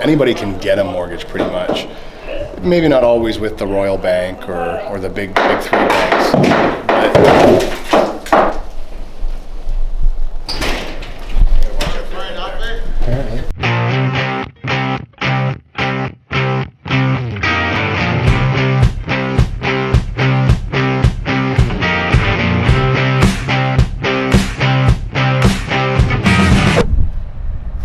anybody can get a mortgage pretty much. Maybe not always with the Royal Bank or the big three banks, but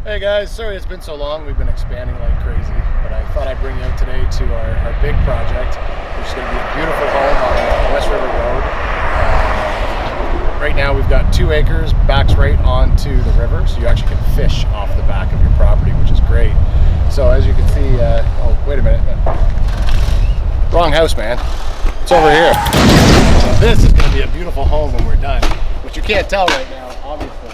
Hey guys, sorry it's been so long. We've been expanding like crazy, but I thought I'd bring you out today to our big project, which is going to be a beautiful home on West River Road. Right now we've got 2 acres, backs right onto the river, so you actually can fish off the back of your property, which is great. So as you can see, oh wait a minute, wrong house, man. It's over here. So this is going to be a beautiful home when we're done, but you can't tell right now, obviously.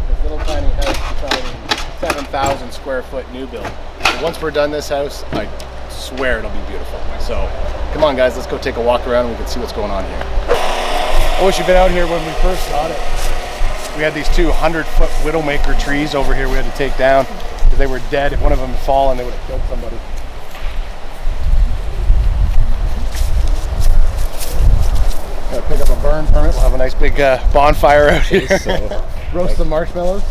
This little tiny house is 7,000 square foot new build. But once we're done this house, I swear it'll be beautiful. So come on guys, let's go take a walk around and we can see what's going on here. I wish you'd been out here when we first got it. We had these 2 100-foot widowmaker trees over here we had to take down because they were dead. If one of them had fallen, they would have killed somebody. Gotta pick up a burn permit. We'll have a nice big bonfire out here. So, roast some marshmallows.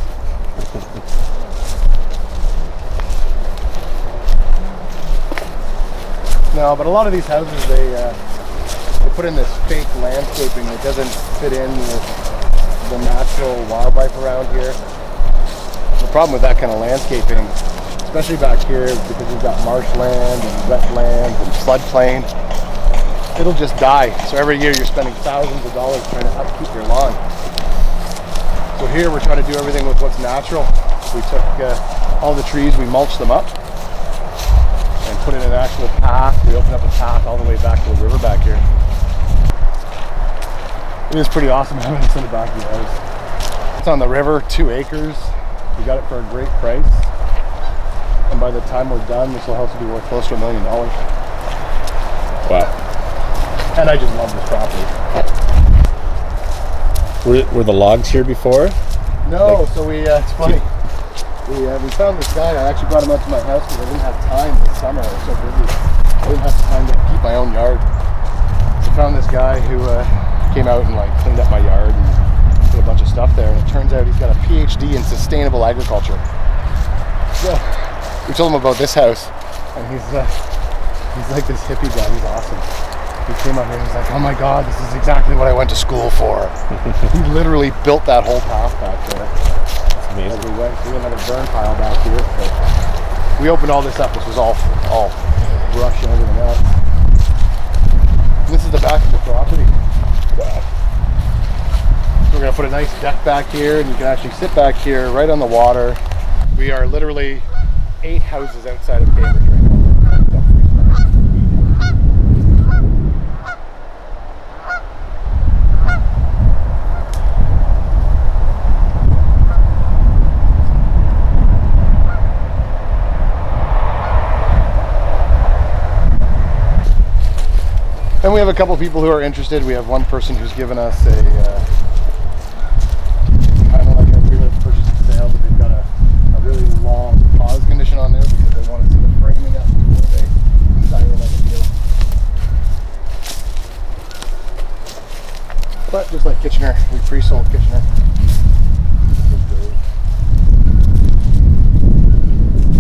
No, but a lot of these houses, they put in this fake landscaping that doesn't fit in with the natural wildlife around here. The problem with that kind of landscaping, especially back here, is because we've got marshland and wetlands and floodplain, it'll just die. So every year you're spending thousands of dollars trying to upkeep your lawn. So here we're trying to do everything with what's natural. We took all the trees, we mulched them up, and put in an actual path. We opened up a path all the way back to the river back here. It is pretty awesome having this in the back of your house. It's on the river, 2 acres. We got it for a great price. And by the time we're done, this will also be worth close to $1 million. Wow. And I just love this property. Were the logs here before? No, so it's funny. We found this guy. I actually brought him up to my house because I didn't have time this summer. I was so busy. I didn't have time to keep my own yard. So I found this guy who came out and like cleaned up my yard and did a bunch of stuff there. And it turns out he's got a PhD in sustainable agriculture. So we told him about this house, and he's like this hippie guy. He's awesome. He came up here and he's like, "Oh my God, this is exactly what I went to school for." He literally built that whole path back there. As we went through another burn pile back here. But we opened all this up. This was all brush and everything else. And this is the back of the property. Wow. So we're going to put a nice deck back here, and you can actually sit back here right on the water. We are literally 8 houses outside of Cambridge right now. And we have a couple people who are interested. We have one person who's given us a kind of like an agreement of purchase and sale, but they've got a really long pause condition on there because they want to see the framing up before they sign in on the deal. But just like Kitchener, we pre-sold Kitchener.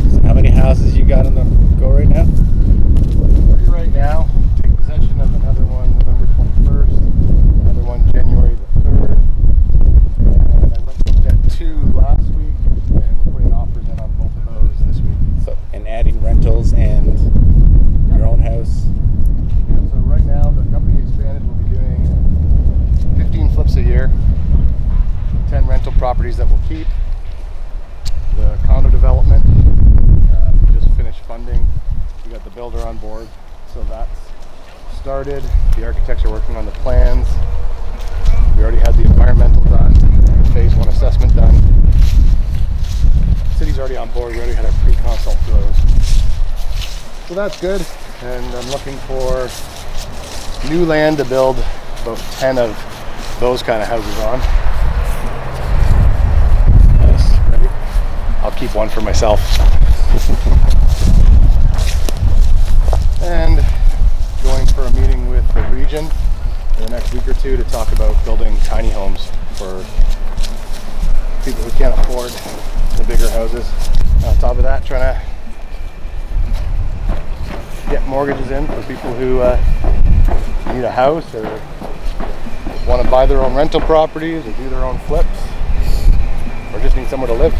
So how many houses you got on the go right now? 3 right now. Possession of another one November 21st, another one January the 3rd, and I went and looked at 2 last week, and we're putting offers in on both of those this week. So, and adding rentals and your own house. Yeah, so right now the company expanded. We'll be doing 15 flips a year, 10 rental properties that we'll keep. The condo development, we just finished funding. We got the builder on board, so that's started. The architects are working on the plans. We already had the environmental done, phase 1 assessment done. City's already on board. We already had our pre-consult for those. So that's good. And I'm looking for new land to build about 10 of those kind of houses on. Nice. Ready? I'll keep one for myself. and going for a meeting with the region in the next week or two to talk about building tiny homes for people who can't afford the bigger houses. On top of that, trying to get mortgages in for people who need a house or want to buy their own rental properties or do their own flips or just need somewhere to live.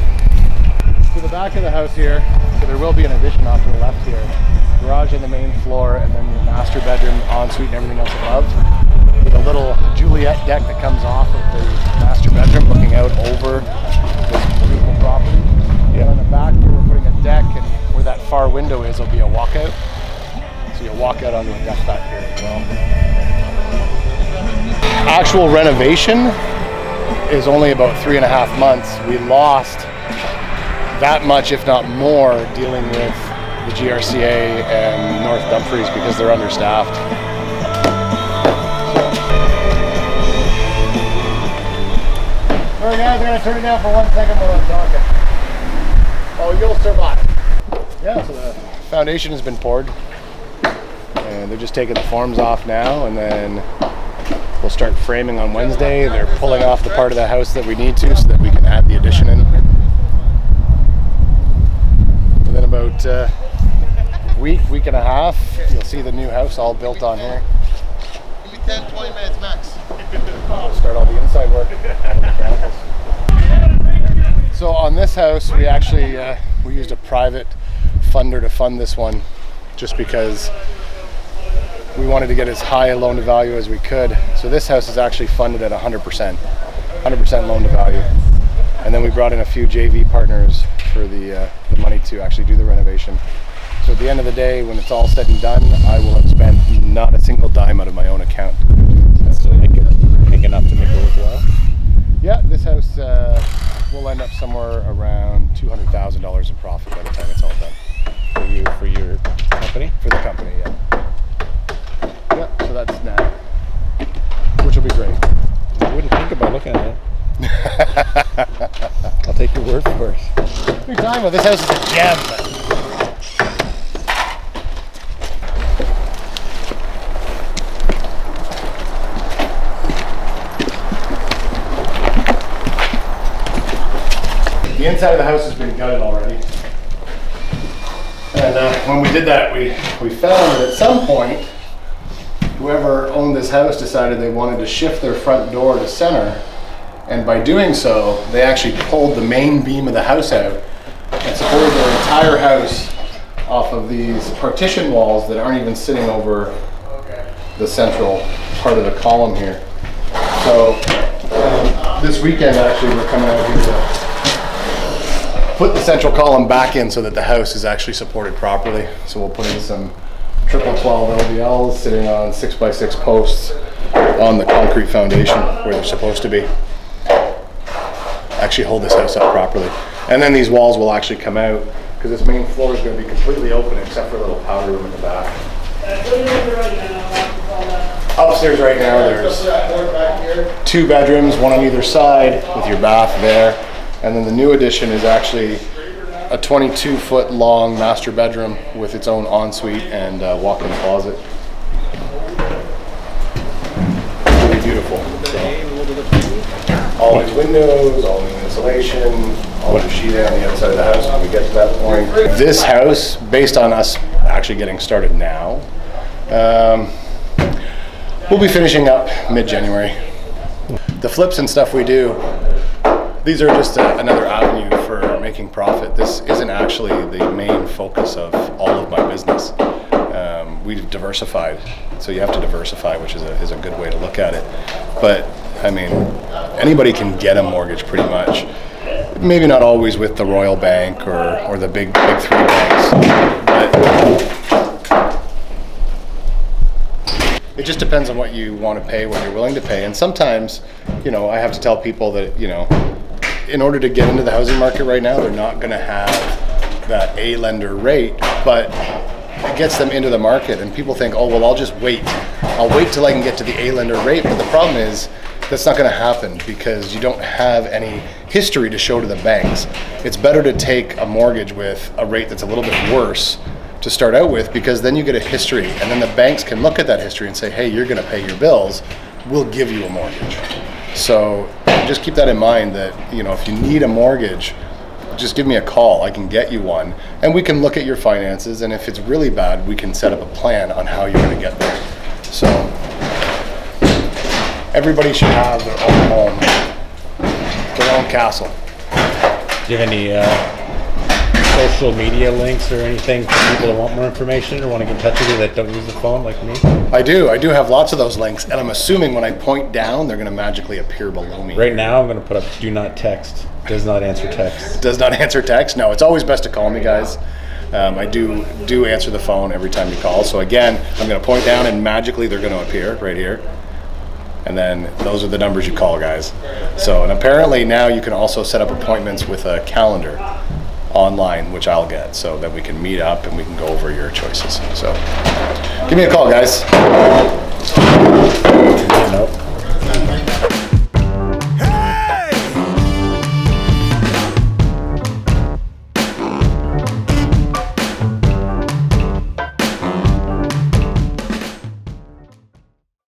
To the back of the house here, so there will be an addition off to the left here. Garage on the main floor, and then your master bedroom, ensuite, and everything else above. With a little Juliet deck that comes off of the master bedroom, looking out over this beautiful property. Yeah. And on the back here, we're putting a deck, and where that far window is, there'll be a walkout. So you'll walk out onto a deck back here as well. Actual renovation is only about 3.5 months. We lost that much, if not more, dealing with the GRCA and North Dumfries because they're understaffed. Alright guys, I'm going to turn it down for 1 second while I'm talking. Oh, you'll survive. Yeah, so the foundation has been poured. And they're just taking the forms off now, and then we'll start framing on Wednesday. They're pulling off the part of the house that we need to so that we can add the addition in. And then about week and a half, you'll see the new house all built on here. Give me 10-20 minutes max. We'll start all the inside work. So on this house, we actually we used a private funder to fund this one, just because we wanted to get as high a loan to value as we could. So this house is actually funded at 100% loan to value. And then we brought in a few JV partners for the money to actually do the renovation. So at the end of the day, when it's all said and done, I will have spent not a single dime out of my own account. So make enough to make it worthwhile. Yeah, this house will end up somewhere around $200,000 in profit by the time it's all done. For your company? For the company, yeah. Yeah, so that's now, which will be great. I wouldn't think about looking at it. I'll take your word for it. What are you talking about? This house is a gem. The inside of the house has been gutted already. And when we did that, we found that at some point, whoever owned this house decided they wanted to shift their front door to center. And by doing so, they actually pulled the main beam of the house out and supported their entire house off of these partition walls that aren't even sitting over the central part of the column here. So this weekend, actually, we're coming out here to put the central column back in so that the house is actually supported properly. So we'll put in some triple 12 LVLs sitting on 6x6 posts on the concrete foundation where they're supposed to be. Actually hold this house up properly. And then these walls will actually come out because this main floor is going to be completely open except for a little powder room in the back. Upstairs right now there's 2 bedrooms, 1 on either side with your bath there. And then the new addition is actually a 22-foot long master bedroom with its own ensuite and walk-in closet. Really beautiful. So, all new windows, all new insulation, all new sheeting on the outside of the house when we get to that point. This house, based on us actually getting started now, we'll be finishing up mid-January. The flips and stuff we do, these are just another avenue for making profit. This isn't actually the main focus of all of my business. We've diversified, so you have to diversify, which is a good way to look at it. But I mean, anybody can get a mortgage pretty much. Maybe not always with the Royal Bank or the big 3 banks, but it just depends on what you want to pay, what you're willing to pay. And sometimes, you know, I have to tell people that, you know, in order to get into the housing market right now, they're not going to have that A lender rate, but it gets them into the market. And people think, oh, well, I'll just wait. I'll wait till I can get to the A lender rate. But the problem is that's not going to happen because you don't have any history to show to the banks. It's better to take a mortgage with a rate that's a little bit worse to start out with, because then you get a history, and then the banks can look at that history and say, hey, you're going to pay your bills, we'll give you a mortgage. So just keep that in mind, that if you need a mortgage, just give me a call. I can get you one, and we can look at your finances, and if it's really bad, we can set up a plan on how you're going to get there. So everybody should have their own home, their own castle. Do you have any social media links or anything for people that want more information or want to get in touch with you that don't use the phone like me? I do have lots of those links, and I'm assuming when I point down, they're going to magically appear below me. Right now, I'm going to put up do not text. Does not answer text. Does not answer text? No, it's always best to call me, guys. I do answer the phone every time you call. So again, I'm going to point down, and magically they're going to appear right here. And then those are the numbers you call, guys. So, and apparently now you can also set up appointments with a calendar online, which I'll get, so that we can meet up and we can go over your choices. So give me a call, guys.